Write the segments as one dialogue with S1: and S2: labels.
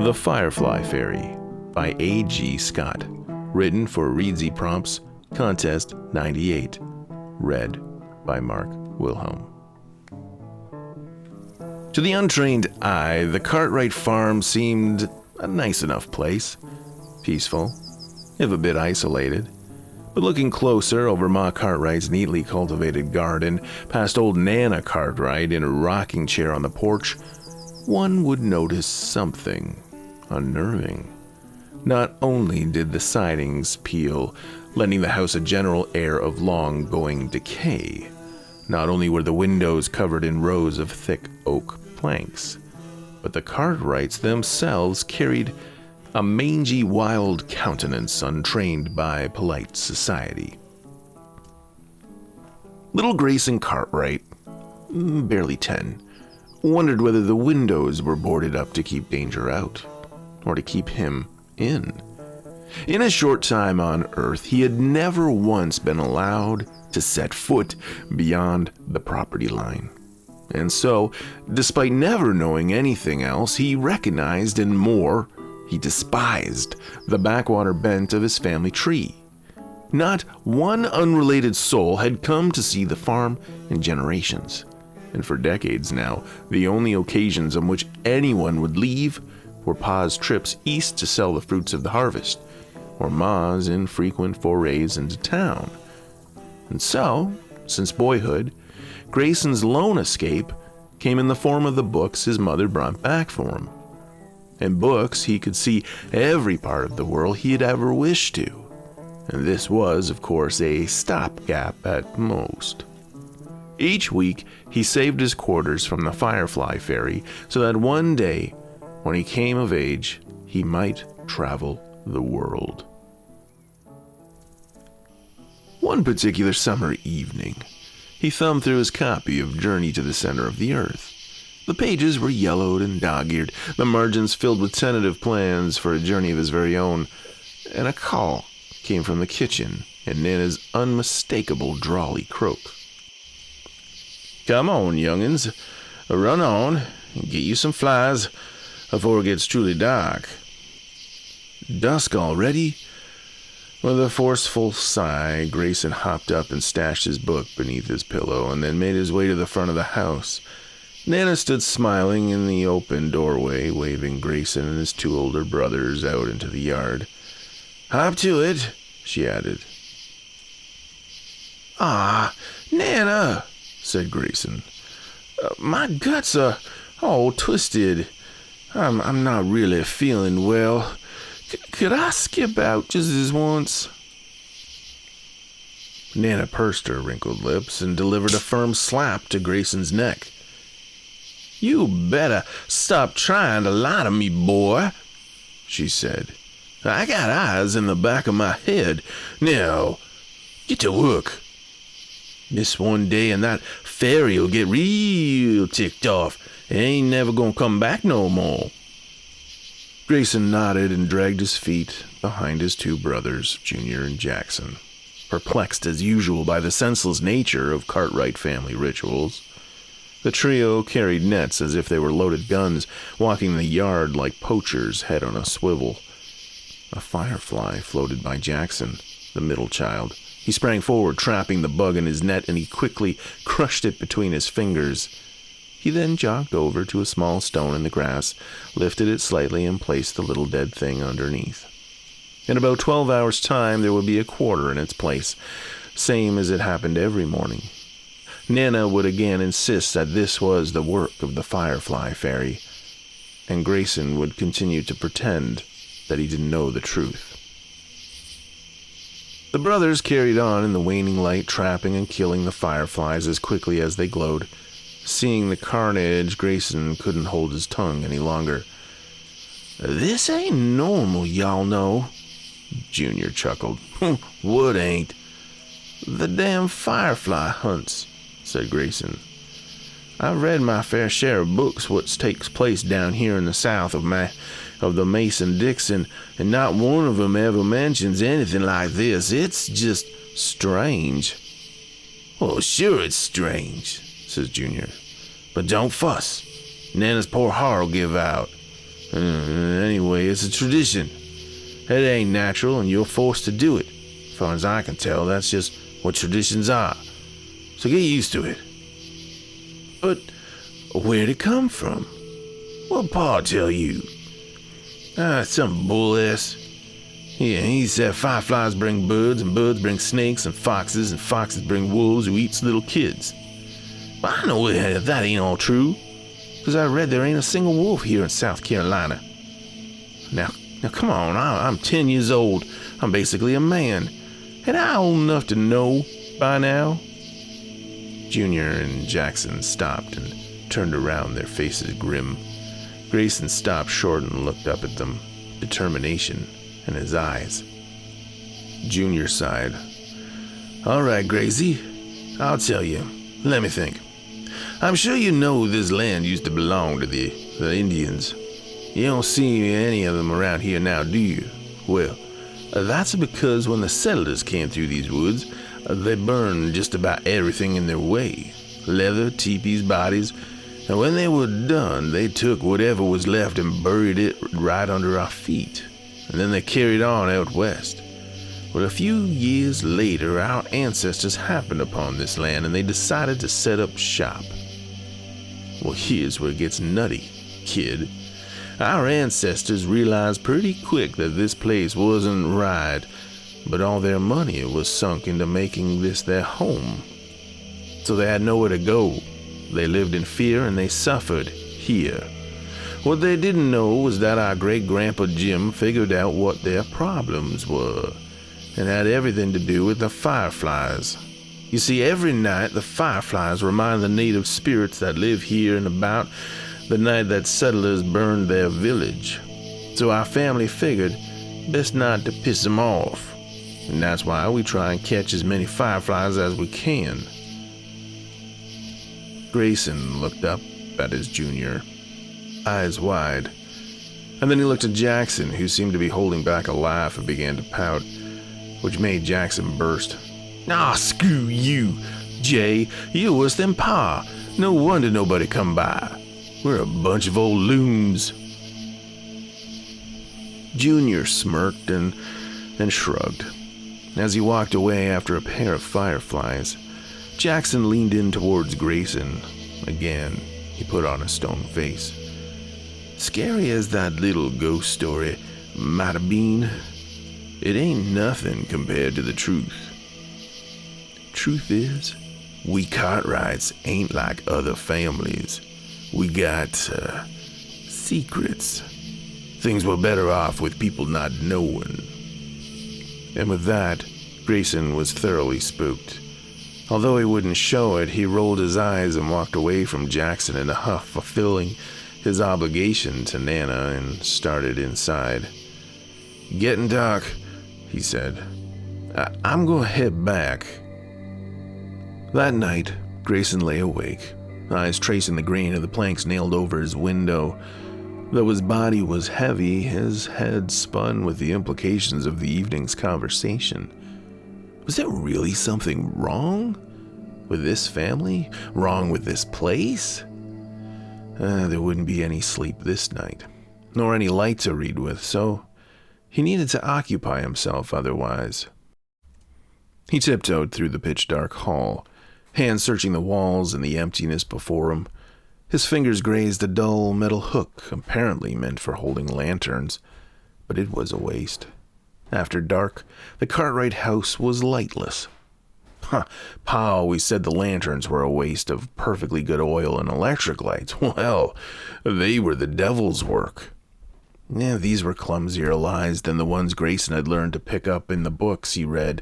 S1: The Firefly Fairy by A.G. Scott. Written for ReedsyPrompts, Contest 98. Read by Wilhelm. To the untrained eye, the Cartwright farm seemed a nice enough place. Peaceful, if a bit isolated. But looking closer over Ma Cartwright's neatly cultivated garden, past old Nana Cartwright in a rocking chair on the porch, one would notice something unnerving. Not only did the sidings peel, lending the house a general air of long-going decay, not only were the windows covered in rows of thick oak planks, but the Cartwrights themselves carried a mangy, wild countenance untrained by polite society. Little Grayson Cartwright, barely 10, wondered whether the windows were boarded up to keep danger out, or to keep him in. In a short time on Earth, he had never once been allowed to set foot beyond the property line. And so, despite never knowing anything else, he recognized and more, he despised the backwater bent of his family tree. Not one unrelated soul had come to see the farm in generations. And for decades now, the only occasions on which anyone would leave were Pa's trips east to sell the fruits of the harvest, or Ma's infrequent forays into town. And so, since boyhood, Grayson's lone escape came in the form of the books his mother brought back for him. In books, he could see every part of the world he had ever wished to. And this was, of course, a stopgap at most. Each week, he saved his quarters from the Firefly Fairy so that one day, when he came of age, he might travel the world. One particular summer evening, he thumbed through his copy of Journey to the Center of the Earth. The pages were yellowed and dog-eared, the margins filled with tentative plans for a journey of his very own, and a call came from the kitchen in Nana's unmistakable drawly croak. "Come on, young'uns, run on and get you some flies before it gets truly dark." Dusk already? With a forceful sigh, Grayson hopped up and stashed his book beneath his pillow and then made his way to the front of the house. Nana stood smiling in the open doorway, waving Grayson and his two older brothers out into the yard. "Hop to it," she added. "Ah, Nana," said Grayson. "My guts are all twisted. I'm not really feeling well. Could I skip out just this once?" Nana pursed her wrinkled lips and delivered a firm slap to Grayson's neck. "You better stop trying to lie to me, boy," she said. "I got eyes in the back of my head. Now, get to work. This one day and that fairy'll get real ticked off and ain't never gonna come back no more." Grayson nodded and dragged his feet behind his two brothers, Junior and Jackson, perplexed as usual by the senseless nature of Cartwright family rituals. The trio carried nets as if they were loaded guns, walking the yard like poachers, head on a swivel. A firefly floated by Jackson, the middle child. He sprang forward, trapping the bug in his net, and he quickly crushed it between his fingers. He then jogged over to a small stone in the grass, lifted it slightly, and placed the little dead thing underneath. In about 12 hours' time, there would be a quarter in its place, same as it happened every morning. Nana would again insist that this was the work of the Firefly Fairy, and Grayson would continue to pretend that he didn't know the truth. The brothers carried on in the waning light, trapping and killing the fireflies as quickly as they glowed. Seeing the carnage, Grayson couldn't hold his tongue any longer. "This ain't normal, y'all know," Junior chuckled. "What ain't?" "The damn firefly hunts," said Grayson. "I've read my fair share of books what takes place down here in the south of the Mason-Dixon, and not one of 'em ever mentions anything like this. It's just strange." "Well, sure it's strange," says Junior. "But don't fuss. Nana's poor heart'll give out. Anyway, it's a tradition. It ain't natural, and you're forced to do it. As far as I can tell, that's just what traditions are. So get used to it. But where'd it come from? What'd Pa tell you? Some bull-ass. Yeah, he said fireflies bring birds, and birds bring snakes, and foxes bring wolves who eats little kids. But I know that ain't all true, because I read there ain't a single wolf here in South Carolina. Now come on, I'm 10 years old. I'm basically a man. And I old enough to know by now. Junior and Jackson stopped and turned around, their faces grim. Grayson stopped short and looked up at them, determination in his eyes. Junior sighed. All right, Gracie, I'll tell you. Let me think. I'm sure you know this land used to belong to the Indians. You don't see any of them around here now, do you? Well, that's because when the settlers came through these woods, they burned just about everything in their way. Leather, teepees, bodies. And when they were done, they took whatever was left and buried it right under our feet. And then they carried on out west. Well, a few years later, our ancestors happened upon this land and they decided to set up shop. Well, here's where it gets nutty, kid. Our ancestors realized pretty quick that this place wasn't right, but all their money was sunk into making this their home. So they had nowhere to go. They lived in fear and they suffered here. What they didn't know was that our great-grandpa Jim figured out what their problems were, and had everything to do with the fireflies. You see, every night the fireflies remind the native spirits that live here and about the night that settlers burned their village. So our family figured best not to piss them off, and that's why we try and catch as many fireflies as we can. Grayson looked up at his junior, eyes wide, and then he looked at Jackson, who seemed to be holding back a laugh, and began to pout, which made Jackson burst. Screw you, Jay. You're worse than Pa. No wonder nobody come by. We're a bunch of old loons. Junior smirked and shrugged. As he walked away after a pair of fireflies, Jackson leaned in towards Grayson. Again, he put on a stone face. Scary as that little ghost story might have been, it ain't nothing compared to the truth. Truth is, we Cartwrights ain't like other families. We got, secrets. Things were better off with people not knowing. And with that, Grayson was thoroughly spooked. Although he wouldn't show it, he rolled his eyes and walked away from Jackson in a huff, fulfilling his obligation to Nana, and started inside. Getting dark, he said. I'm going to head back. That night, Grayson lay awake, eyes tracing the grain of the planks nailed over his window. Though his body was heavy, his head spun with the implications of the evening's conversation. Was there really something wrong with this family? Wrong with this place? There wouldn't be any sleep this night, nor any light to read with, so he needed to occupy himself otherwise. He tiptoed through the pitch-dark hall, hands searching the walls and the emptiness before him. His fingers grazed a dull metal hook, apparently meant for holding lanterns, but it was a waste. After dark, the Cartwright house was lightless. Pa always said the lanterns were a waste of perfectly good oil and electric lights. Well, they were the devil's work. These were clumsier lies than the ones Grayson had learned to pick up in the books he read,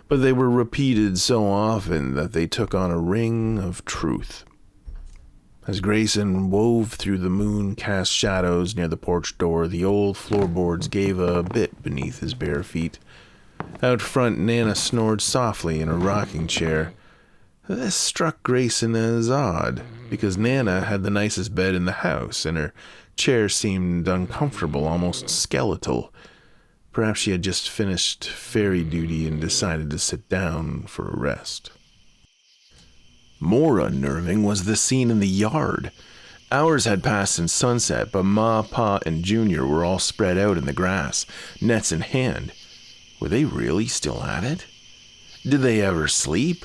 S1: but they were repeated so often that they took on a ring of truth. As Grayson wove through the moon-cast shadows near the porch door, the old floorboards gave a bit beneath his bare feet. Out front, Nana snored softly in a rocking chair. This struck Grayson as odd, because Nana had the nicest bed in the house, and her chair seemed uncomfortable, almost skeletal. Perhaps she had just finished fairy duty and decided to sit down for a rest. More unnerving was the scene in the yard. Hours had passed since sunset, but Ma, Pa, and Junior were all spread out in the grass, nets in hand. Were they really still at it? Did they ever sleep?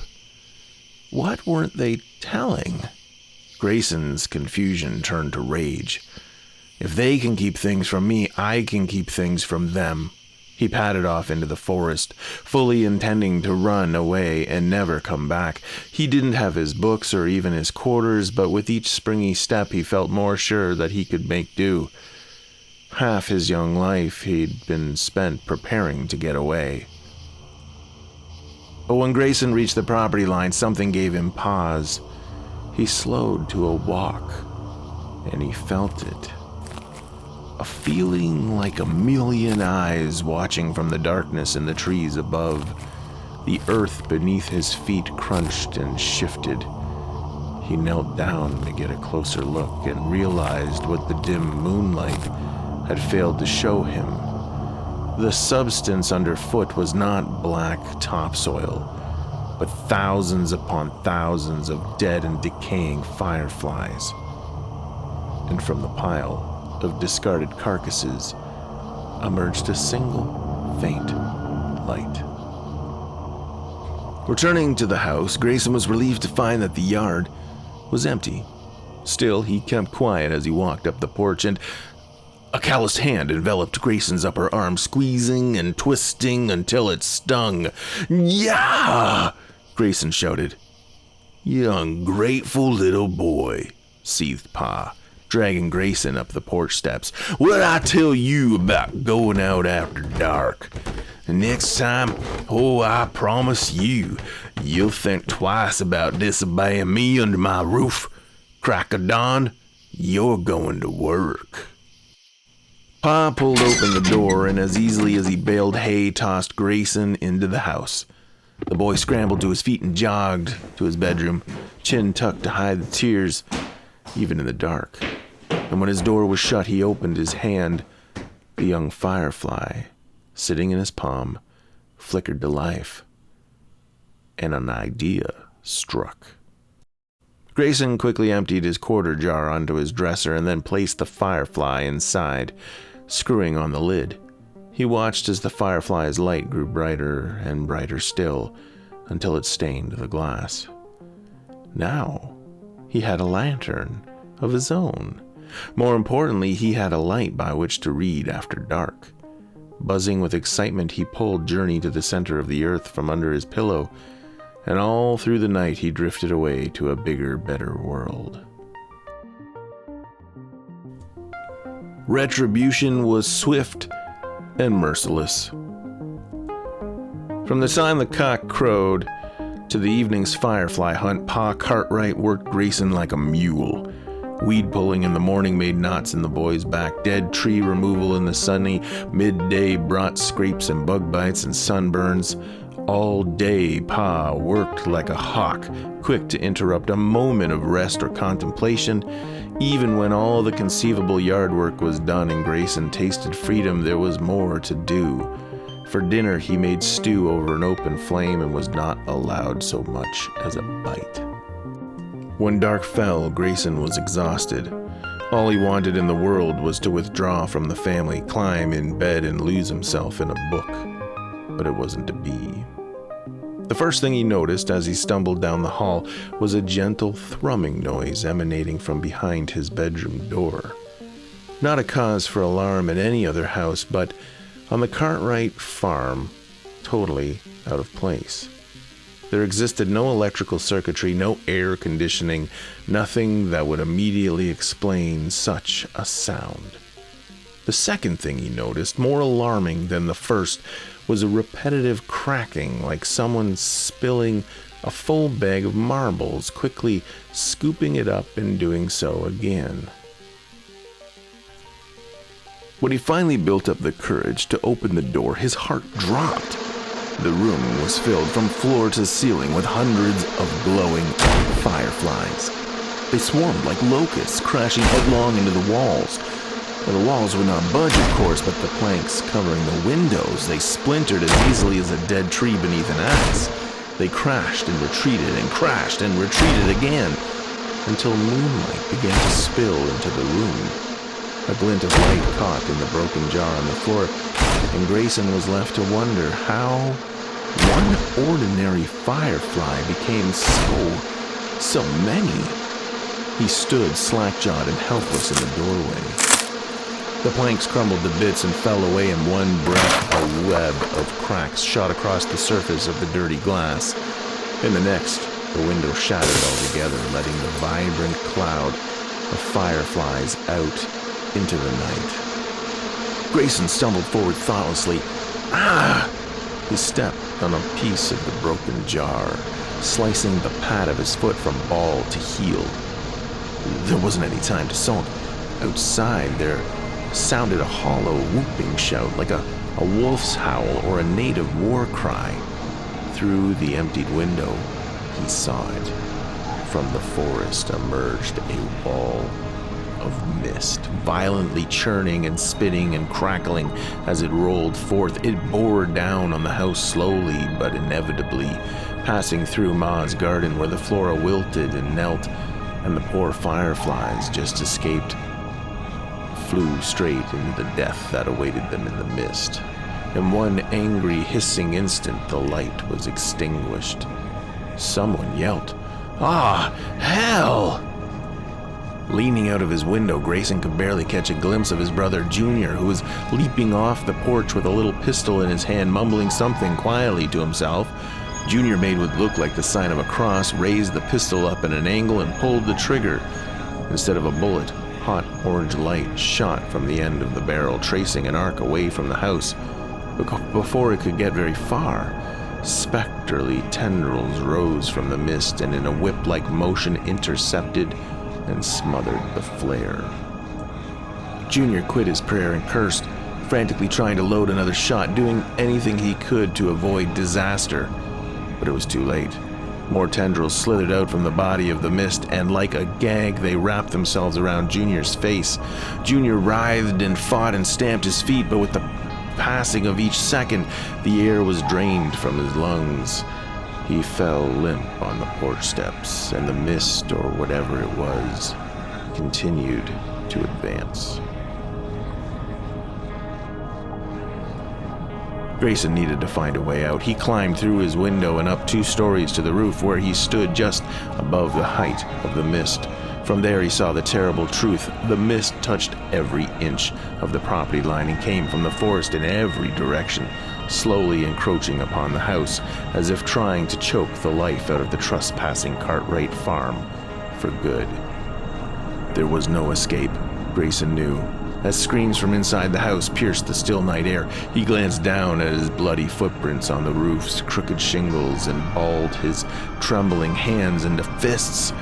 S1: What weren't they telling? Grayson's confusion turned to rage. If they can keep things from me, I can keep things from them. He padded off into the forest, fully intending to run away and never come back. He didn't have his books or even his quarters, but with each springy step he felt more sure that he could make do. Half his young life he'd been spent preparing to get away. But when Grayson reached the property line, something gave him pause. He slowed to a walk, and he felt it. A feeling like a million eyes watching from the darkness in the trees above. The earth beneath his feet crunched and shifted. He knelt down to get a closer look and realized what the dim moonlight had failed to show him. The substance underfoot was not black topsoil, but thousands upon thousands of dead and decaying fireflies. And from the pile of discarded carcasses emerged a single faint light. Returning to the house, Grayson was relieved to find that the yard was empty. Still, he kept quiet as he walked up the porch, and a calloused hand enveloped Grayson's upper arm, squeezing and twisting until it stung. "Yeah!" Grayson shouted. "You ungrateful little boy," seethed Pa, dragging Grayson up the porch steps. "What'd I tell you about going out after dark? Next time, I promise you'll think twice about disobeying me under my roof. Crack of dawn, you're going to work." Pa pulled open the door, and as easily as he baled hay, tossed Grayson into the house. The boy scrambled to his feet and jogged to his bedroom, chin tucked to hide the tears, even in the dark. And when his door was shut, he opened his hand. The young firefly, sitting in his palm, flickered to life. And an idea struck. Grayson quickly emptied his quarter jar onto his dresser and then placed the firefly inside, screwing on the lid. He watched as the firefly's light grew brighter and brighter still, until it stained the glass. Now, he had a lantern of his own. More importantly, he had a light by which to read after dark. Buzzing with excitement, he pulled Journey to the Center of the Earth from under his pillow, and all through the night he drifted away to a bigger, better world. Retribution was swift and merciless. From the time the cock crowed to the evening's firefly hunt, Pa Cartwright worked Grayson like a mule. Weed pulling in the morning made knots in the boy's back. Dead tree removal in the sunny midday brought scrapes and bug bites and sunburns. All day, Pa worked like a hawk, quick to interrupt a moment of rest or contemplation. Even when all the conceivable yard work was done and Grayson tasted freedom, there was more to do. For dinner, he made stew over an open flame and was not allowed so much as a bite. When dark fell, Grayson was exhausted. All he wanted in the world was to withdraw from the family, climb in bed, and lose himself in a book. But it wasn't to be. The first thing he noticed as he stumbled down the hall was a gentle thrumming noise emanating from behind his bedroom door. Not a cause for alarm in any other house, but on the Cartwright farm, totally out of place. There existed no electrical circuitry, no air conditioning, nothing that would immediately explain such a sound. The second thing he noticed, more alarming than the first, was a repetitive cracking, like someone spilling a full bag of marbles, quickly scooping it up and doing so again. When he finally built up the courage to open the door, his heart dropped. The room was filled from floor to ceiling with hundreds of glowing fireflies. They swarmed like locusts, crashing headlong into the walls. Well, the walls would not budge, of course, but the planks covering the windows, they splintered as easily as a dead tree beneath an axe. They crashed and retreated and crashed and retreated again. until moonlight began to spill into the room. A glint of light caught in the broken jar on the floor, and Grayson was left to wonder how one ordinary firefly became so many. He stood slack-jawed and helpless in the doorway. The planks crumbled to bits and fell away in one breath. A web of cracks shot across the surface of the dirty glass. In the next, the window shattered altogether, letting the vibrant cloud of fireflies out into the night. Grayson stumbled forward thoughtlessly. Ah! He stepped on a piece of the broken jar, slicing the pad of his foot from ball to heel. There wasn't any time to sulk. Outside, there sounded a hollow whooping shout, like a wolf's howl or a native war cry. Through the emptied window, he saw it. From the forest emerged a wall of mist, violently churning and spitting and crackling as it rolled forth. It bore down on the house slowly but inevitably, passing through Ma's garden where the flora wilted and knelt, and the poor fireflies just escaped, flew straight into the death that awaited them in the mist. In one angry, hissing instant, the light was extinguished. Someone yelped, "Ah, hell!" Leaning out of his window, Grayson could barely catch a glimpse of his brother Junior, who was leaping off the porch with a little pistol in his hand, mumbling something quietly to himself. Junior made what looked like the sign of a cross, raised the pistol up at an angle, and pulled the trigger. Instead of a bullet, hot orange light shot from the end of the barrel, tracing an arc away from the house. Before it could get very far, spectrally tendrils rose from the mist and in a whip-like motion intercepted and smothered the flare. Junior quit his prayer and cursed, frantically trying to load another shot, doing anything he could to avoid disaster. But it was too late. More tendrils slithered out from the body of the mist, and like a gag, they wrapped themselves around Junior's face. Junior writhed and fought and stamped his feet, but with the passing of each second, the air was drained from his lungs. He fell limp on the porch steps, and the mist, or whatever it was, continued to advance. Grayson needed to find a way out. He climbed through his window and up 2 stories to the roof, where he stood just above the height of the mist. From there he saw the terrible truth. The mist touched every inch of the property line and came from the forest in every direction, slowly encroaching upon the house, as if trying to choke the life out of the trespassing Cartwright farm for good. There was no escape, Grayson knew. As screams from inside the house pierced the still night air, he glanced down at his bloody footprints on the roof's crooked shingles and balled his trembling hands into fists.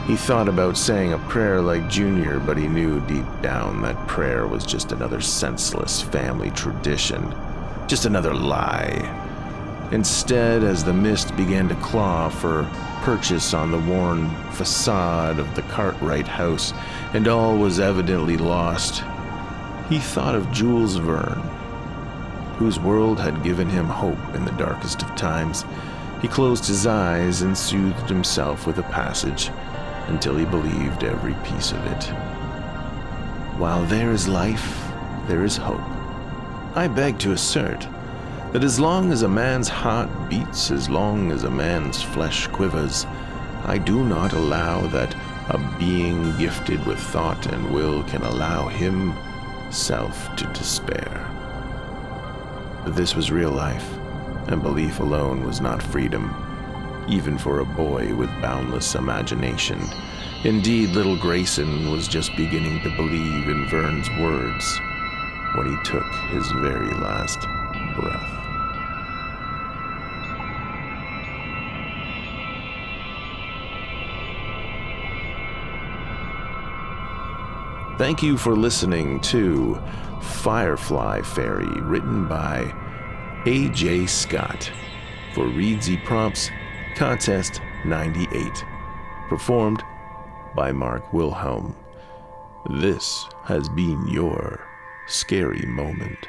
S1: He thought about saying a prayer like Junior, but he knew deep down that prayer was just another senseless family tradition, just another lie. Instead, as the mist began to claw for purchase on the worn facade of the Cartwright house, and all was evidently lost, he thought of Jules Verne, whose world had given him hope in the darkest of times. He closed his eyes and soothed himself with a passage until he believed every piece of it. While there is life, there is hope. I beg to assert that as long as a man's heart beats, as long as a man's flesh quivers, I do not allow that a being gifted with thought and will can allow himself to despair. But this was real life, and belief alone was not freedom, even for a boy with boundless imagination. Indeed, little Grayson was just beginning to believe in Verne's words when he took his very last breath. Thank you for listening to Firefly Fairy, written by A.J. Scott for ReedsyPrompts Contest 98, performed by Mark Wilhelm. This has been your scary moment.